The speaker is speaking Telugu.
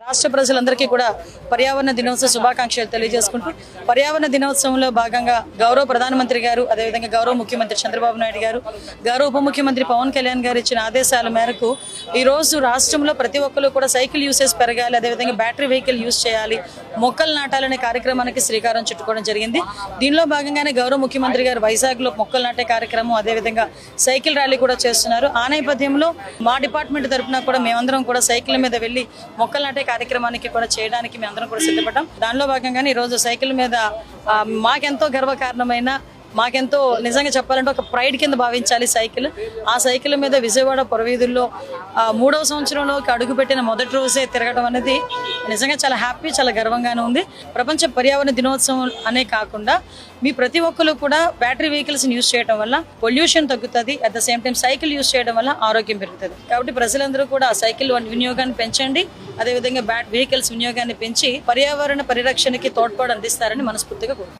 రాష్ట్ర ప్రజలందరికీ కూడా పర్యావరణ దినోత్సవ శుభాకాంక్షలు తెలియజేసుకుంటూ పర్యావరణ దినోత్సవంలో భాగంగా గౌరవ ప్రధానమంత్రి గారు అదేవిధంగా గౌరవ ముఖ్యమంత్రి చంద్రబాబు నాయుడు గారు గౌరవ ఉప ముఖ్యమంత్రి పవన్ కళ్యాణ్ గారు ఇచ్చిన ఆదేశాల మేరకు ఈ రోజు రాష్ట్రంలో ప్రతి ఒక్కరు కూడా సైకిల్ యూసేజ్ పెరగాలి, అదేవిధంగా బ్యాటరీ వెహికల్ యూజ్ చేయాలి, మొక్కలు నాటాలనే కార్యక్రమానికి శ్రీకారం చుట్టుకోవడం జరిగింది. దీనిలో భాగంగానే గౌరవ ముఖ్యమంత్రి గారు వైజాగ్లో మొక్కలు నాటే కార్యక్రమం అదేవిధంగా సైకిల్ ర్యాలీ కూడా చేస్తున్నారు. ఆ నేపథ్యంలో మా డిపార్ట్మెంట్ తరఫున కూడా మేమందరం కూడా సైకిల్ మీద వెళ్ళి మొక్కలు నాటే కార్యక్రమానికి కూడా చేయడానికి మేమందరం కూడా సిద్ధపడ్డాం. దానిలో భాగంగానే ఈరోజు సైకిల్ మీద మాకెంతో గర్వకారణమైన మాకెంతో నిజంగా చెప్పాలంటే ఒక ప్రైడ్ కింద భావించాలి సైకిల్. ఆ సైకిల్ మీద విజయవాడ పొరవీధుల్లో 3వ సంవత్సరంలోకి అడుగుపెట్టిన మొదటి రోజే తిరగడం అనేది నిజంగా చాలా హ్యాపీ, చాలా గర్వంగానే ఉంది. ప్రపంచ పర్యావరణ దినోత్సవం అనే కాకుండా మీ ప్రతి ఒక్కరు కూడా బ్యాటరీ వెహికల్స్ యూజ్ చేయడం వల్ల పొల్యూషన్ తగ్గుతుంది, at the same time cycle use చేయడం వల్ల ఆరోగ్యం పెరుగుతుంది. కాబట్టి ప్రజలందరూ కూడా సైకిల్ వినియోగాన్ని పెంచండి, అదేవిధంగా వెహికల్స్ వినియోగాన్ని పెంచి పర్యావరణ పరిరక్షణకి తోడ్పాటు అందిస్తారని మనస్ఫూర్తిగా కోరుకుంటున్నాను.